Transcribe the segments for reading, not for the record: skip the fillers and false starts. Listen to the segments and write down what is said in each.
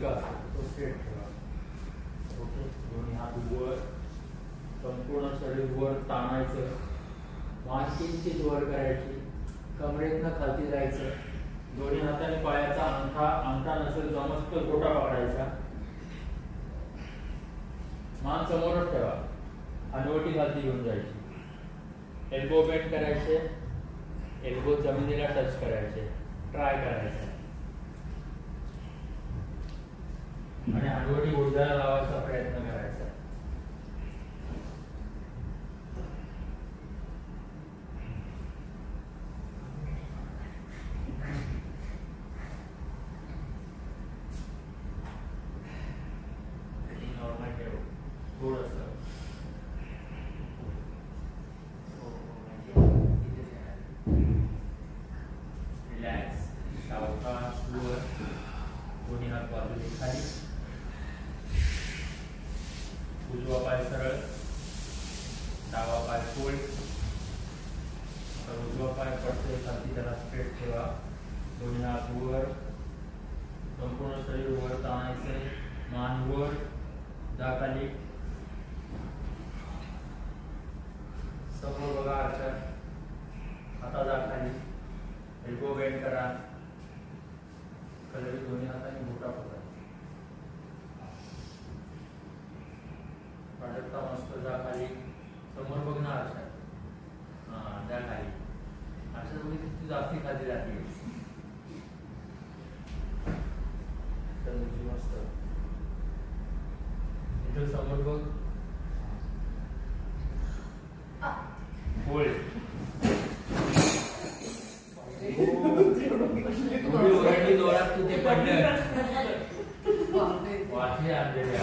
गुडघा तो स्ट्रेट ठेवा. ओके. दोन्ही हात वर, संपूर्ण शरीर वर ताणायचं. मान किंचित वर करायची, कमरेतनं खाली जायचं. दोन्ही हाताने पायाचा अंगठा नसेल जमत तर गोटा पकडायचा. मान समोरच ठेवा, हनुवटी खाली घेऊन जायची. एल्बो बेंड करायचे, एल्बो जमिनीला टच करायचे, ट्राय करायचं आणि हनुवटी गुडघ्याला लावायचा प्रयत्न करायचा. उजवा पाय सरळ, डावा पाय फोल्ड. उजवा पाय पडते खाली, त्याला स्ट्रेट ठेवा. दोन्ही हात वर, संपूर्ण शरीर वर ताणायचे. मान वर, जा खाली. समोर बघा आरशात, आता जा खाली. एल्बो बेंड करा. कलरी दोन्ही हाताने घोटा पकडा. प्राजक्ता मस्त जा खाली. समोर बघ ना आरशात. जा खाली. आरशात बघ किती जास्ती खाली जाते. मस्त. इथं समोर बघ. होल्ड. ओरडली जोरात, तू ते पडलं. वाटले आणलेल्या.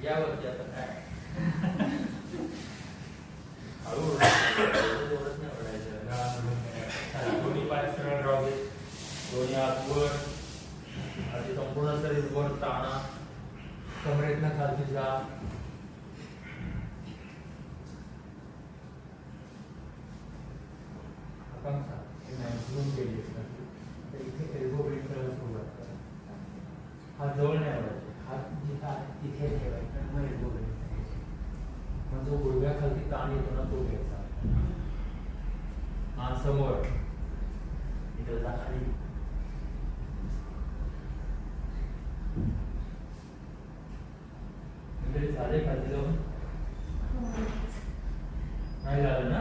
यावरती आता काय हळूहळू जोरात नाही ओरडायचं. दोन्ही पाय सरळ राहू दे. दोन्ही हात वर, आधी संपूर्ण शरीर वर ताणा. कमरेतनं खाली जा. आकांक्षा मॅक्झिमम केली तर इथे एल्बो बेंड करायला सुरुवात करा. हात जवळ नाही आवडायचे, हात जिथे आहे तिथे ठेवायचे, मग एल्बो बेंड करायचे. मग जो गुडघ्याखाली ताण येतो ना तो घ्यायचा. मान समोर, इथं जा खाली. झाले खाली जाऊन नाही झालं ना.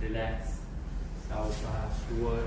रिलॅक्स. सावकाश वर,